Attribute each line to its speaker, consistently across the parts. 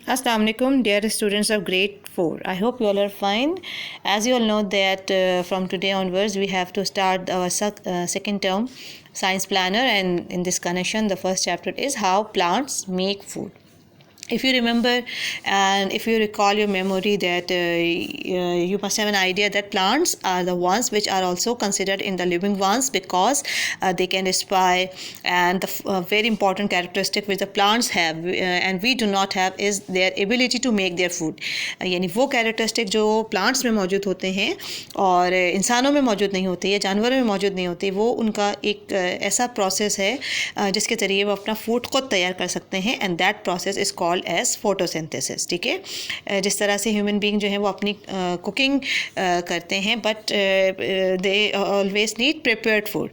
Speaker 1: Assalamu alaikum, dear students of grade 4. I hope you all are fine. As you all know that from today onwards we have to start our second term science planner, and in this connection the first chapter is how plants make food. If you remember and if you recall your memory that you must have an idea that plants are the ones which are also considered in the living ones because they can respire, and the very important characteristic which the plants have and we do not have is their ability to make their food. यानी वो characteristic जो plants में मौजूद होते हैं और इंसानों में मौजूद नहीं होते या जानवरों में मौजूद नहीं होते, वो उनका एक ऐसा प्रोसेस है जिसके ज़रिए वो अपना फूड खुद तैयार कर सकते हैं, and that process is called as photosynthesis. ठीक है, जिस तरह से ह्यूमन बीइंग जो है वो अपनी कुकिंग करते हैं, but they always need prepared food.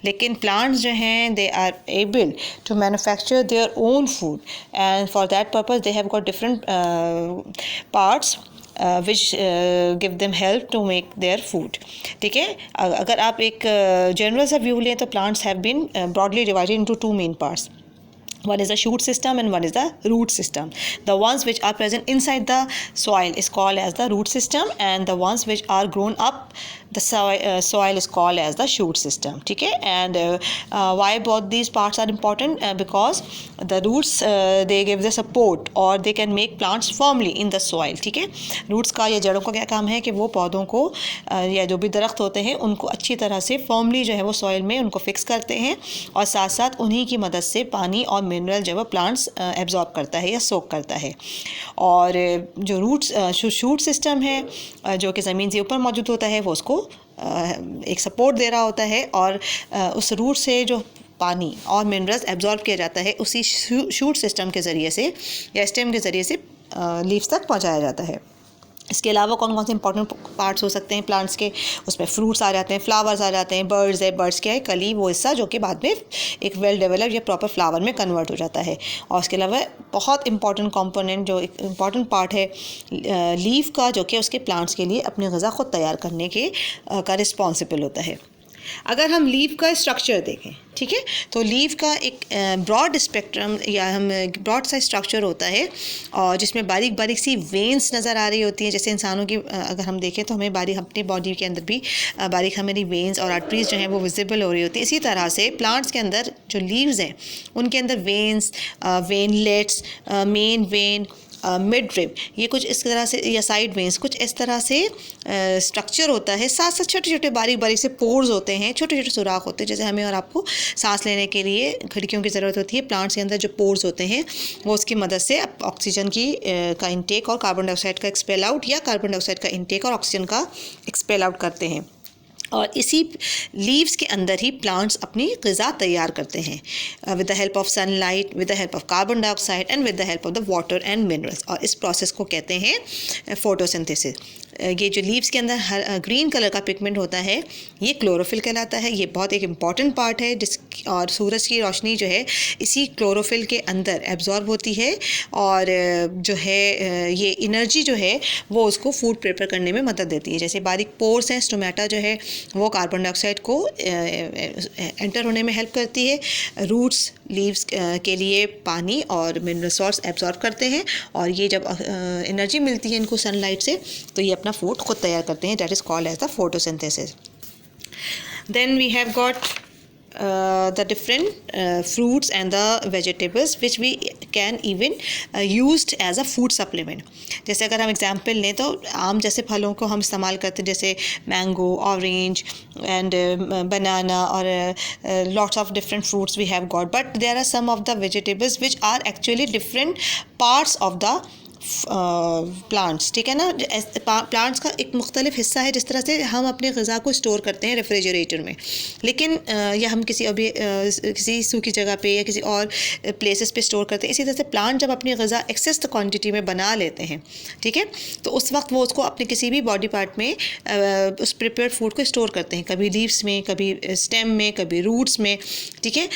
Speaker 1: लेकिन प्लांट्स जो हैं they are able to manufacture their own food, and for that purpose they have got different parts which give them help to make their food. ठीक है, अगर आप एक general सा view लें तो plants have been broadly divided into two main parts. One is the shoot system and one is the root system. The ones which are present inside the soil is called as the root system, and the ones which are grown up the soil is called as the shoot system. ठीक है, and why both these parts are important? Because the roots they give the support or they can make plants firmly in the soil. ठीक है, roots का या जड़ों का क्या काम है कि वो पौधों को या जो भी दरख्त होते हैं उनको अच्छी तरह से फर्मली जो है वो सॉइल में उनको फिक्स करते हैं, और साथ साथ उन्हीं की मदद से पानी और मिनरल जो है प्लांट्स एब्जॉर्ब करता है या सोक करता है. और जो रूट्स शूट सिस्टम है जो कि ज़मीन से ऊपर मौजूद होता है वो उसको एक सपोर्ट दे रहा होता है, और उस रूट से जो पानी और मिनरल्स एब्जॉर्ब किया जाता है उसी शूट सिस्टम के ज़रिए से या स्टेम के ज़रिए से लीव्स तक पहुंचाया जाता है. इसके अलावा कौन कौन से इंपॉर्टेंट पार्ट्स हो सकते हैं प्लांट्स के? उसमें फ्रूट्स आ जाते हैं, फ्लावर्स आ जाते हैं, बर्ड्स है, बर्ड्स क्या है कली, वो हिस्सा जो कि बाद में एक वेल डेवलप या प्रॉपर फ्लावर में कन्वर्ट हो जाता है. और उसके अलावा बहुत इंपॉर्टेंट कंपोनेंट जो एक इंपॉर्टेंट पार्ट है लीफ का, जो कि उसके प्लांट्स के लिए अपनी ग़िज़ा खुद तैयार करने के का रिस्पॉन्सिबल होता है. अगर हम लीफ का स्ट्रक्चर देखें, ठीक है, तो लीफ का एक ब्रॉड स्पेक्ट्रम या हम ब्रॉड सा स्ट्रक्चर होता है, और जिसमें बारीक बारीक सी वेंस नज़र आ रही होती हैं. जैसे इंसानों की अगर हम देखें तो हमें बारीक अपनी बॉडी के अंदर भी बारीक हमारी वेंस और आर्टरीज जो हैं वो विजिबल हो रही होती है. इसी तरह से प्लांट्स के अंदर जो लीव्स हैं उनके अंदर veins, veinlets, main vein, mid rib, ये कुछ इस तरह से, या साइड वेंस, कुछ इस तरह से स्ट्रक्चर होता है. साथ साथ छोटे छोटे बारीक बारीक से पोर्स होते हैं, छोटे छोटे सुराख होते हैं. जैसे हमें और आपको सांस लेने के लिए खिड़कियों की ज़रूरत होती है, प्लांट्स के अंदर जो पोर्स होते हैं वो उसकी मदद से ऑक्सीजन की का इंटेक और कार्बन डाइऑक्साइड का एक्सपेल आउट, या कार्बन डाइऑक्साइड का इंटेक और ऑक्सीजन का एक्सपेल आउट करते हैं. और इसी लीव्स के अंदर ही प्लांट्स अपनी ग़िज़ा तैयार करते हैं with the help of sunlight, with the help of carbon dioxide and with the help of the water and minerals. और इस प्रोसेस को कहते हैं फोटोसिंथेसिस. ये जो लीव्स के अंदर ग्रीन कलर का पिगमेंट होता है ये क्लोरोफिल कहलाता है. ये बहुत एक इम्पॉर्टेंट पार्ट है और सूरज की रोशनी जो है इसी क्लोरोफिल के अंदर एब्जॉर्ब होती है, और जो है ये एनर्जी जो है वो उसको फूड प्रिपेयर करने में मदद देती है. जैसे बारीक पोर्स हैं, स्टोमेटा जो है वो कार्बन डाइऑक्साइड को एंटर होने में हेल्प करती है. रूट्स लीव्स के लिए पानी और मिनरल सॉल्ट्स एब्जॉर्ब करते हैं, और ये जब एनर्जी मिलती है इनको सनलाइट से तो ये अपना फूड खुद तैयार करते हैं. That is called as the photosynthesis. Then we have got the different fruits and the vegetables which we can even used as a food supplement. जैसे अगर हम एग्जांपल लें तो आम जैसे फलों को हम इस्तेमाल करते हैं, जैसे मैंगो, ऑरेंज एंड बनाना, और lots of different fruits we have got, but there are some of the vegetables which are actually different parts of the plants. ठीक है ना, प्लांट्स का एक मुख्तलिफ हिस्सा है. जिस तरह से हम अपनी ग़िज़ा को स्टोर करते हैं रेफ्रिजरेटर में, लेकिन या हम किसी अभी किसी सूखी जगह पे या किसी और प्लेसेस पे स्टोर करते हैं, इसी तरह से प्लांट जब अपनी ग़िज़ा एक्सेस क्वांटिटी में बना लेते हैं, ठीक है, तो उस वक्त वो उसको अपने किसी भी बॉडी पार्ट में उस प्रिपेयर्ड फूड को स्टोर करते हैं, कभी लीव्स में, कभी स्टेम में, कभी रूट्स में. ठीक है,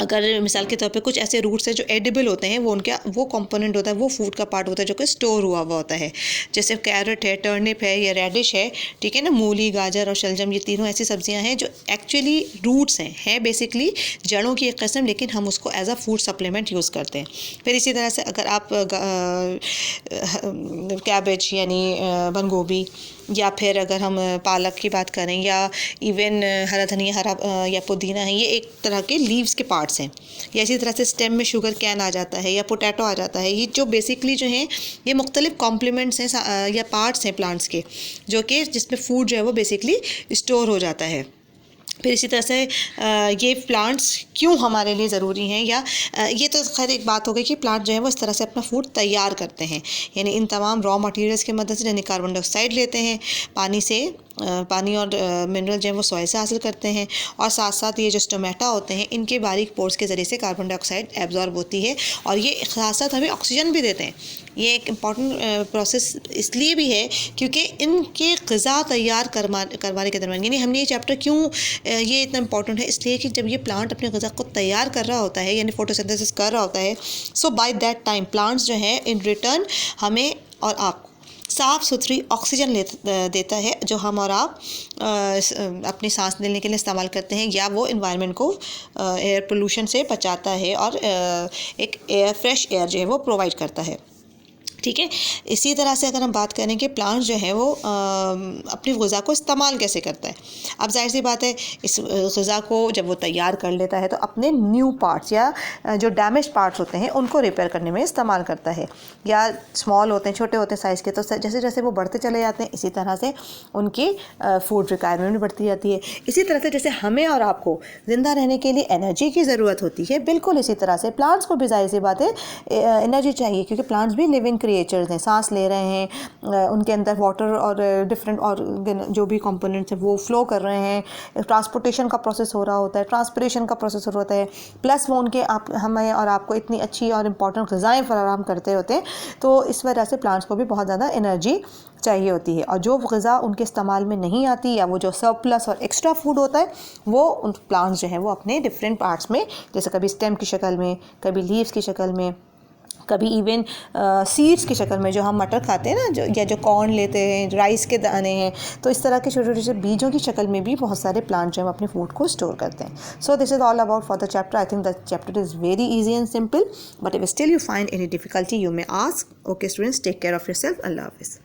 Speaker 1: अगर मिसाल के तौर पे कुछ ऐसे रूट्स हैं जो एडिबल होते हैं, वो कंपोनेंट होता है, वो फूड का पार्ट होता है जो कि स्टोर हुआ होता है। जैसे कैरेट है, टर्निप है या रेडिश है, ठीक है ना, मूली, गाजर और शलजम, ये तीनों ऐसी सब्जियां हैं जो एक्चुअली रूट्स हैं बेसिकली जड़ों की एक किस्म, लेकिन हम उसको as a food supplement use करते हैं। फिर इसी तरह से अगर आप कैबेज यानी बंद गोभी, या फिर अगर हम पालक की बात करें, या इवन हरा धनिया, या पुदीना है, ये एक तरह के लीव्स के पार्ट्स हैं। या इसी तरह से स्टेम में शुगर कैन आ जाता है या पोटैटो आ जाता है। ये जो बेसिकली जो हैं ये मुख्तलिफ कॉम्प्लीमेंट्स हैं या पार्ट्स हैं प्लांट्स के, जो कि जिसमें फूड जो है वो बेसिकली स्टोर हो जाता है। फिर इसी तरह से ये प्लांट्स क्यों हमारे लिए ज़रूरी हैं, या ये तो खैर एक बात हो गई कि प्लांट जो है वो इस तरह से अपना फूड तैयार करते हैं, यानी इन तमाम रॉ मटेरियल्स की मदद से, यानी कार्बन डाइऑक्साइड लेते हैं पानी और मिनरल जो है वो सॉइल से हासिल करते हैं, और साथ साथ ये जो स्टोमेटा होते हैं इनके बारीक पोर्स के ज़रिए से कार्बन डाइऑक्साइड एब्जॉर्ब होती है, और ये साथ साथ हमें ऑक्सीजन भी देते हैं। ये एक इम्पॉर्टेंट प्रोसेस इसलिए भी है क्योंकि इनके ग़िज़ा तैयार करवाने के दरमियान, यानी हमने ये चैप्टर क्यों ये इतना इम्पॉर्टेंट है, इसलिए कि जब ये प्लांट अपने ग़िज़ा को तैयार कर रहा होता है, यानी फोटोसिंथेसिस कर रहा होता है, सो बाय दैट टाइम प्लांट्स जो है इन रिटर्न हमें और आपको साफ़ सुथरी ऑक्सीजन देता है, जो हम और आप अपनी सांस लेने के लिए इस्तेमाल करते हैं, या वो इन्वायरमेंट को एयर पोल्यूशन से बचाता है और एक फ्रेश एयर जो है वो प्रोवाइड करता है। ठीक है। इसी तरह से अगर हम बात करें कि प्लांट्स जो है वो अपनी ग़िज़ा को इस्तेमाल कैसे करता है, अब जाहिर सी बात है इस ग़िज़ा को जब वो तैयार कर लेता है तो अपने न्यू पार्ट्स या जो डैमेज पार्ट्स होते हैं उनको रिपेयर करने में इस्तेमाल करता है, या स्मॉल होते हैं, छोटे होते हैं साइज़ के, तो जैसे जैसे वो बढ़ते चले जाते हैं इसी तरह से उनकी फूड रिक्वायरमेंट भी बढ़ती जाती है। इसी तरह से जैसे हमें और आपको ज़िंदा रहने के लिए एनर्जी की ज़रूरत होती है, बिल्कुल इसी तरह से प्लांट्स को भी जाहिर सी बात है एनर्जी चाहिए, क्योंकि प्लांट्स भी लिविंग क्रिएचर्स हैं, सांस ले रहे हैं, उनके अंदर वाटर और डिफरेंट और जो भी कंपोनेंट्स हैं वो फ्लो कर रहे हैं, ट्रांसपोर्टेशन का प्रोसेस हो रहा होता है, ट्रांसपिरेशन का प्रोसेस हो रहा होता है, प्लस वो उनके हमें और आपको इतनी अच्छी और इम्पॉर्टेंट ग़िज़ाएँ फराहम करते होते हैं, तो इस वजह से प्लांट्स को भी बहुत ज़्यादा एनर्जी चाहिए होती है। और जो ग़िज़ा उनके इस्तेमाल में नहीं आती, या वो जो सरप्लस और एक्स्ट्रा फूड होता है, वो उन प्लांट्स जो हैं वो अपने डिफरेंट पार्ट्स में, जैसे कभी स्टेम की शक्ल में, कभी लीव्स की शक्ल में, कभी इवन सीड्स की शक्ल में, जो हम मटर खाते हैं ना, या जो कॉर्न लेते हैं, राइस के दाने हैं, तो इस तरह के छोटे छोटे बीजों की शक्ल में भी बहुत सारे प्लांट जो हम अपने फूड को स्टोर करते हैं। So this is all about for the chapter. I think the chapter is very easy and simple, but if still you find any difficulty you may ask. Okay students, take care of yourself. अल्लाह हाफ़िज़।